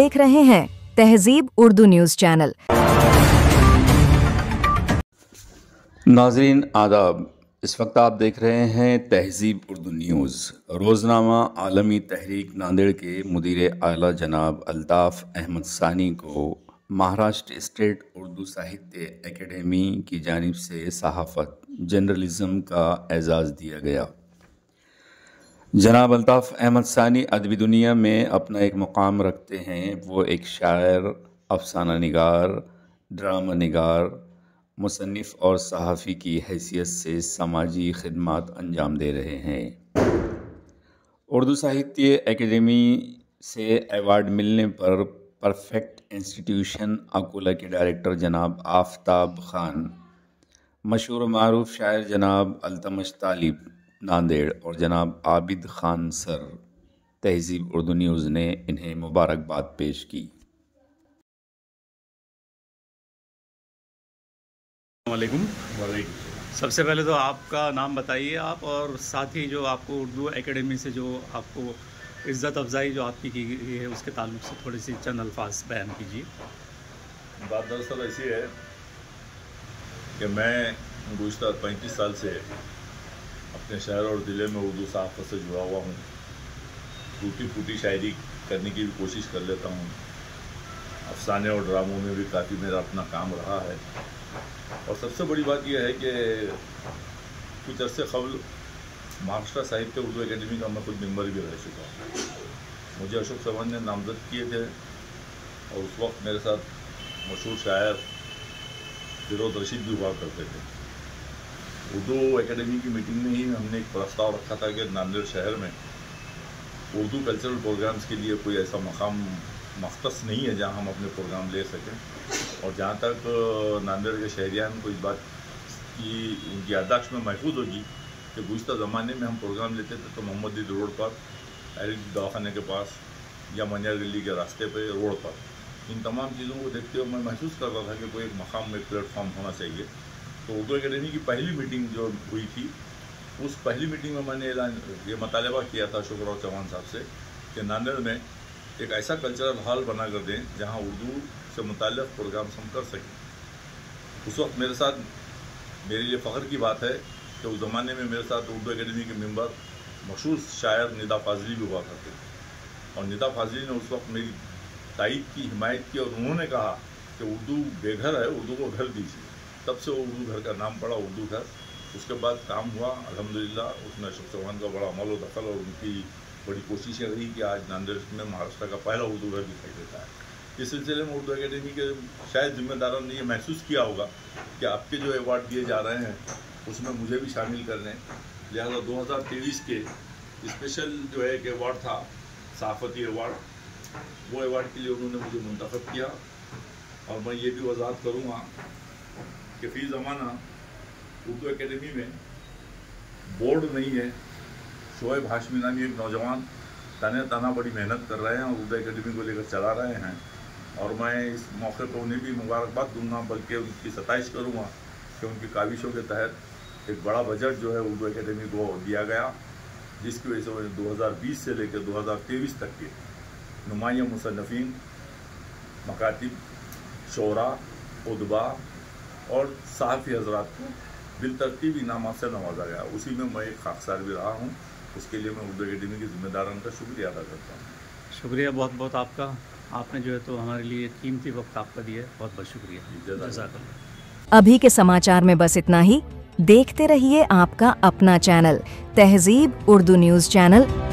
देख रहे हैं तहजीब उर्दू न्यूज चैनल। नाज़रीन आदाब, इस वक्त आप देख रहे हैं तहजीब उर्दू न्यूज़। रोज़नामा आलमी तहरीक नांदेड़ के मुदीर आला जनाब अल्ताफ़ अहमद सानी को महाराष्ट्र स्टेट उर्दू साहित्य एकेडमी की जानिब से सहाफ़त जर्नलिज़म का एजाज़ दिया गया। जनाब अल्ताफ़ अहमद सानी अदबी दुनिया में अपना एक मुकाम रखते हैं। वो एक शायर, अफसाना निगार, ड्रामा निगार, मुसन्निफ़ और सहाफ़ी की हैसियत से समाजी खिदमत अंजाम दे रहे हैं। उर्दू साहित्य एकेडमी से अवार्ड मिलने पर परफेक्ट इंस्टीट्यूशन अकोला के डायरेक्टर जनाब आफ्ताब खान, मशहूर मारूफ शायर जनाब अल्तमश तालिब नांदेड़ और जनाब आबिद खान सर, तहजीब उर्दू न्यूज़ ने इन्हें मुबारकबाद पेश की। वालेकुम। सबसे पहले तो आपका नाम बताइए आप, और साथ ही जो आपको उर्दू एकेडमी से जो आपको इज़्ज़त अफजाई जो आपकी की गई है उसके ताल्लुक़ से थोड़ी सी चंद अल्फाज बयान कीजिए। बात दरअसल ऐसी है कि मैं गुज़श्ता 35 साल से अपने शहर और ज़िले में उर्दू सहाफ़त से जुड़ा हुआ हूँ। टूटी फूटी शायरी करने की भी कोशिश कर लेता हूँ। अफसाने और ड्रामों में भी काफ़ी मेरा अपना काम रहा है। और सबसे बड़ी बात यह है कि कुछ अरसे क़ब्ल महाराष्ट्र साहित्य उर्दू एकेडमी का मैं खुद मेंबर भी रह चुका हूँ। मुझे अशोक चव्हाण ने नामज़द किए थे और उस वक्त मेरे साथ मशहूर शायर फिरोज़ रशीद भी हुआ करते थे। उर्दू एकेडमी की मीटिंग में ही हमने एक प्रस्ताव रखा था कि नांदेड़ शहर में उर्दू कल्चरल प्रोग्राम्स के लिए कोई ऐसा मकाम मख्तस नहीं है जहां हम अपने प्रोग्राम ले सकें। और जहां तक नांदेड़ के शहरियान को इस बात की उनकी याददाश्त में महफूज होगी कि गुज़श्ता ज़माने में हम प्रोग्राम लेते थे तो मोहम्मदी रोड पर, एरिक दवाखाने के पास या मनियार गली के रास्ते पर, रोड पर, इन तमाम चीज़ों को देखते हुए मैं महसूस करता था कि कोई एक मकाम में एक प्लेटफॉर्म होना चाहिए। तो उर्दू एकेडमी की पहली मीटिंग जो हुई थी, उस पहली मीटिंग में मैंने ये मुतालबा किया था अशोक चव्हाण साहब से कि नांदेड़ में एक ऐसा कल्चरल हॉल बना कर दें जहां उर्दू से मुताल्लिक़ प्रोग्राम्स हम कर सकें। उस वक्त मेरे साथ, मेरे लिए फ़ख्र की बात है कि उस ज़माने में मेरे साथ उर्दू एकेडमी के मेंबर मशहूर शायर निदा फाजली भी हुआ करते थे। और निदा फाजली ने उस वक्त मेरी तायीद की, हिमायत की और उन्होंने कहा कि उर्दू बेघर है, उर्दू को घर दीजिए। तब से वो उर्दू घर का नाम पड़ा, उर्दू घर। उसके बाद काम हुआ अल्हम्दुलिल्लाह। उसमें अशोक चव्हाण का बड़ा अमल व दखल और उनकी बड़ी कोशिशें रही कि आज नांदेड़ में महाराष्ट्र का पहला उर्दू घर दिखाई देता है। इस सिलसिले में उर्दू एकेडमी के शायद जिम्मेदारों ने ये महसूस किया होगा कि आपके जो अवार्ड दिए जा रहे हैं उसमें मुझे भी शामिल कर लें। लिहाजा 2023 के स्पेशल जो है एक अवार्ड था, सहाफ़ती अवार्ड, वो अवार्ड के लिए उन्होंने मुझे मुंतखब किया। और मैं ये भी वजाहत करूँगा कि फ़ी ज़माना उर्दू एकेडमी में बोर्ड नहीं है। शोएब हाशमी नामी एक नौजवान ताने ताना बड़ी मेहनत कर रहे हैं और उर्दू एकेडमी को लेकर चला रहे हैं। और मैं इस मौके पर उन्हें भी मुबारकबाद दूंगा, बल्कि उनकी सताइश करूंगा कि उनकी काविशों के तहत एक बड़ा बजट जो है उर्दू एकेडमी को दिया गया, जिसकी वजह से 2020 से लेकर 2023 तक के नुमाया मुसन्निफ़ीन, मकातिब, शोरा, उदबा और सहाफ़ी हज़रात को बिलतरतीब इनामात से नवाजा गया। उसी में मैं एक खाकसार भी रहा हूँ। उसके लिए मैं उर्दू एकेडमी के ज़िम्मेदारान का शुक्रिया अदा करता हूँ। शुक्रिया बहुत बहुत आपका। आपने जो है तो हमारे लिए कीमती वक्त आपका दिया है, बहुत बहुत शुक्रिया। जज़ाकल्लाह। अभी के समाचार में बस इतना ही। देखते रहिए आपका अपना चैनल तहजीब उर्दू न्यूज चैनल।